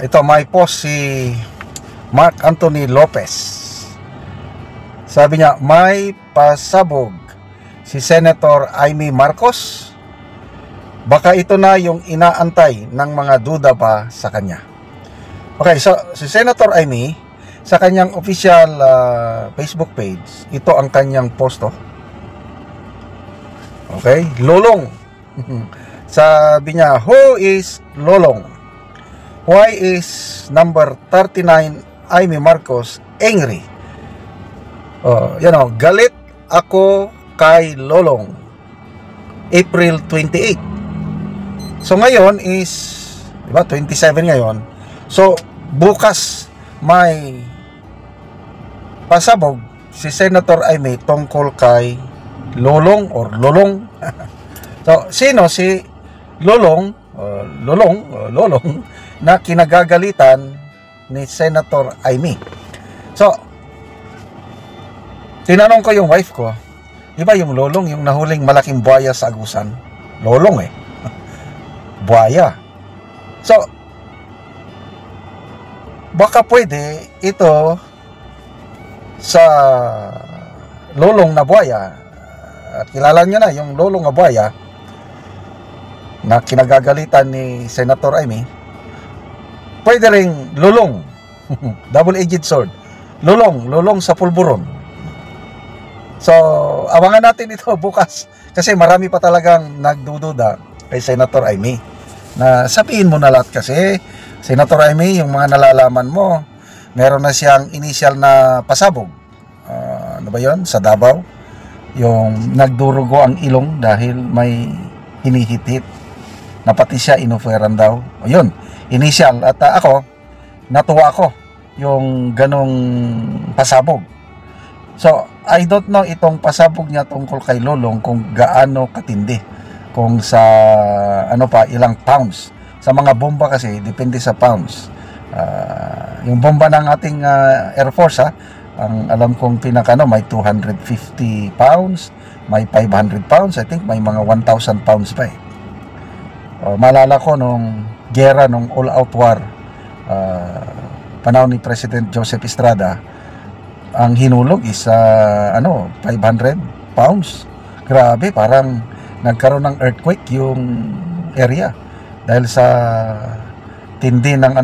Ito may post si Mark Anthony Lopez. Sabi niya, may pasabog si Senator Amy Marcos. Baka ito na yung inaantay ng mga duda pa sa kanya. Okay, so si Senator Amy, sa kanyang official Facebook page, ito ang kanyang posto. Okay, Lolong. Sabi niya, who is Lolong? Why is number 39 Amy Marcos angry? Galit ako kay Lolong. April 28. So ngayon is, diba, 27 ngayon. So bukas may pasabog si Senator Amy tungkol kay Lolong or Lolong. So sino si Lolong? Lolong na kinagagalitan ni Senator Amy. So tinanong ko yung wife ko, di ba yung Lolong, yung nahuling malaking buhaya sa Agusan? Lolong buhaya. So baka pwede ito sa Lolong na buhaya. At kilala nyo na yung Lolong na buhaya na kinagagalitan ni Senator Amy. Pwede ring Lolong double-edged sword. Lolong sa pulburon. So abangan natin ito bukas, kasi marami pa talagang nagdududa kay Senator Amy. Na sabihin mo na lahat, kasi Senator Amy, yung mga nalalaman mo, meron na siyang initial na pasabog. Ano ba yun? Sa Davao, yung nagdurugo ang ilong dahil may hinihit-hit na pati siya inuferan daw. O yun, initial. At ako, natuwa ako yung ganong pasabog. So I don't know itong pasabog niya tungkol kay Lolong kung gaano katindi, kung sa ilang pounds. Sa mga bomba kasi depende sa pounds. Yung bomba ng ating Air Force, ang alam kong may 250 pounds, may 500 pounds, I think may mga 1,000 pounds pa Malala ko nung gera, nung all-out war, panahon ni President Joseph Estrada, ang hinulog is 500 pounds. Grabe, parang nagkaroon ng earthquake yung area dahil sa tindi ng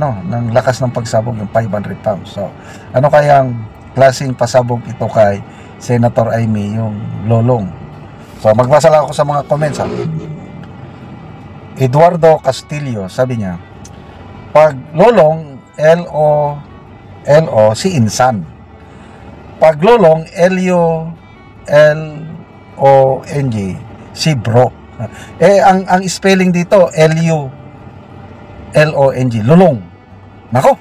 lakas ng pagsabog, yung 500 pounds. So ano kayang klaseng pasabog ito kay Senator Amy, yung Lolong? So magbasa lang ako sa mga comments. Eduardo Castillo, sabi niya, pag Lolong, L-O, si Insan. Pag Lolong, L-U-L-O-N-G, si Bro. Ang spelling dito, L-U-L-O-N-G, Lolong. Nako.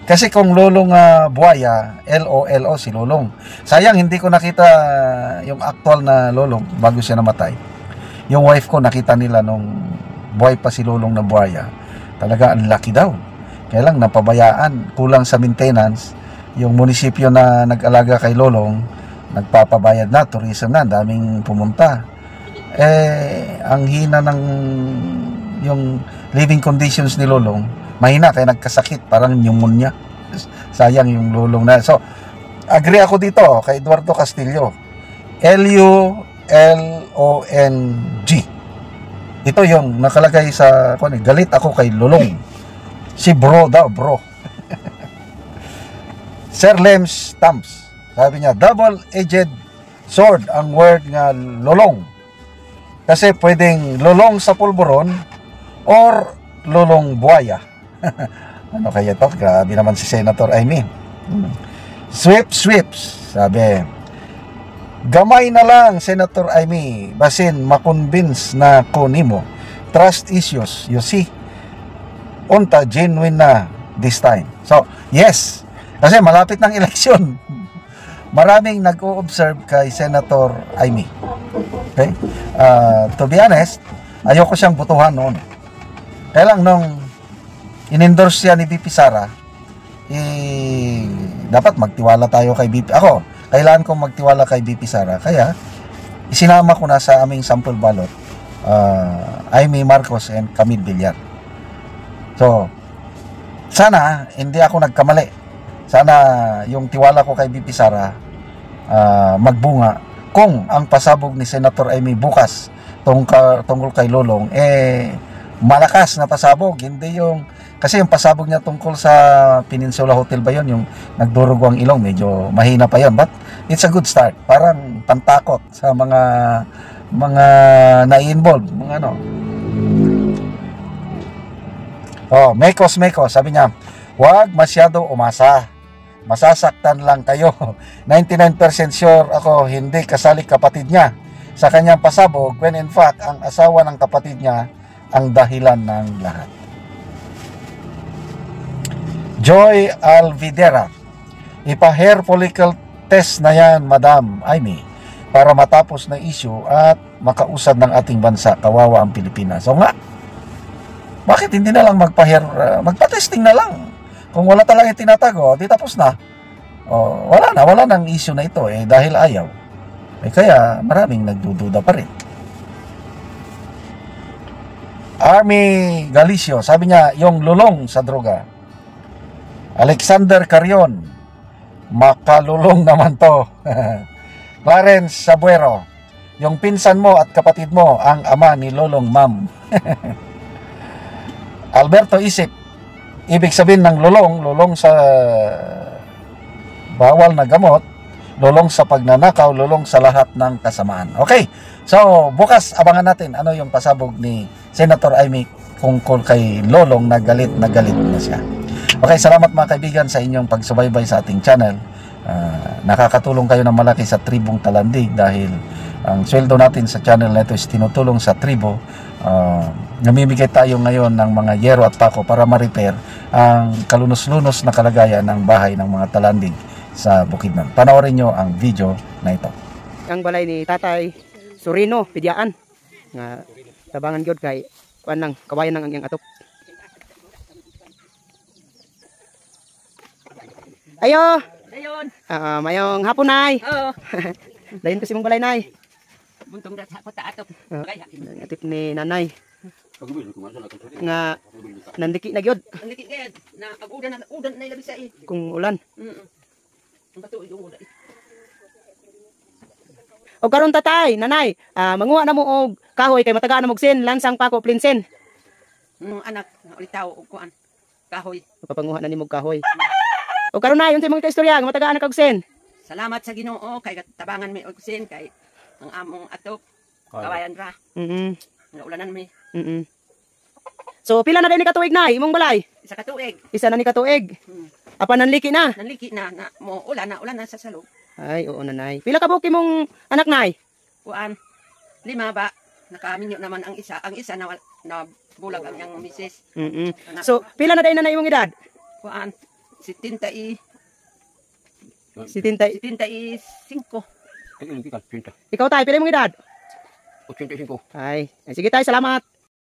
Kasi kung Lolong buhaya, L-O-L-O, si Lolong. Sayang, hindi ko nakita yung actual na Lolong bago siya namatay. Yung wife ko, nakita nila nung buhay pa si Lolong na buhaya. Talaga, ang laki daw. Kaya lang, napabayaan, kulang sa maintenance. Yung munisipyo na nag-alaga kay Lolong, nagpapabayad na, tourism na, daming pumunta. Ang hina ng yung living conditions ni Lolong, mahina, kaya nagkasakit, parang pneumonia. Sayang yung Lolong na. So, agree ako dito kay Eduardo Castillo. L-U-L-O-N-G. Ito yung nakalagay sa galit ako kay Lolong. Si Bro daw, Bro. Sir Lems Stamps, sabi niya, double-edged sword ang word nga Lolong. Kasi pwedeng Lolong sa pulburon or Lolong buhaya. Ano kaya to? Grabe naman si Senator Amy. Sweeps, sabi, gamay na lang, Senator Amy, basin makonvince na ko nimo. Trust issues, you see, unta genuine na this time. So yes, kasi malapit ng eleksyon. Maraming nag-o-observe kay Senator Amy. Okay? To be honest, ayoko siyang butuhan noon. Kaya lang nung in-endorse siya ni BP Sara, dapat magtiwala tayo kay BP. Ako, kailangan kong magtiwala kay BP Sara. Kaya, isinama ko na sa aming sample ballot, Amy Marcos and Camille Villar. So, sana hindi ako nagkamali. Sana yung tiwala ko kay BP Sara magbunga kung ang pasabog ni Senator Amy bukas tungkol kay Lolong malakas na pasabog, hindi yung kasi yung pasabog niya tungkol sa Peninsula Hotel ba yun, yung nagdurugo ang ilong, medyo mahina pa yun, but it's a good start, parang pantakot sa mga na-involve, mga ano. Mekos, sabi niya, huwag masyado umasa, masasaktan lang kayo. 99% sure ako hindi kasali kapatid niya sa kanyang pasabog, when in fact ang asawa ng kapatid niya ang dahilan ng lahat. Joy Alvidera, ipa-hair follicle test na yan, Madam Amy, para matapos na issue at makausad ng ating bansa. Kawawa ang Pilipinas. So nga, bakit hindi na lang magpa-testing na lang? Kung wala talaga tinatago, di tapos na. Wala nang issue na ito dahil ayaw. Kaya maraming nagdududa pa rin. Army Galicio, sabi niya, yung lulong sa droga. Alexander Carion, makalulong naman to. Clarence Sabuero, yung pinsan mo at kapatid mo ang ama ni Lolong Ma'am. Alberto Isip, ibig sabihin ng lulong sa bawal na gamot, lulong sa pagnanakaw, lulong sa lahat ng kasamaan. Okay, so bukas abangan natin ano yung pasabog ni Senator Amy tungkol kay Lolong na galit na siya. Okay, salamat mga kaibigan sa inyong pagsubaybay sa ating channel. Nakakatulong kayo ng malaki sa tribong Talandig dahil ang sweldo natin sa channel na ito is tinutulong sa tribo. Namimigay tayo ngayon ng mga yero at pako para ma-repair ang kalunos-lunos na kalagayan ng bahay ng mga Talandig sa Bukidnon. Panoorin nyo ang video na ito. Ang balay ni Tatay Surino, Pidyaan. Nga tabangan gyud kay kuan lang kawayan nang ang atop. Ayo. Dayon. Mayong hapon nay. Oo. Dayon ko si mong balay nay. Buntong dat sa kota atop. Atip ni nanay. Nga nandiki na gyud Ang likit gayad na udan na ilabi sa kung ulan. Ang bato yung udan. O karon tatay, nanay, manguha na mo og kahoy kay matagaan na mo sin lansang pako plinsen. Anak, ulitaw og kuan. Kahoy. Papanguha na nimo og kahoy. O karon nay, unsay mga istorya matagaan na kag sin? Salamat sa Ginoo kay tabangan mi og sin kay ang among atop kawayan ra. Nga ulanan mi. So pila na din ni katuig nay imong balay? Isa ka tuig. Isa na ni katuig. Apa nanliki na? Nanliki na mo ulan na sa salog. Ay, oo nanay. Pila ka buok imong anak nay? Kuan. 5 ba? Nakaminyo naman ang isa. Ang isa na bulag ang yang misis. So pila na din na imong edad? Kuan. 75. 75. Ikaw tay, pila imong edad? 85. Ay, sige tay, salamat.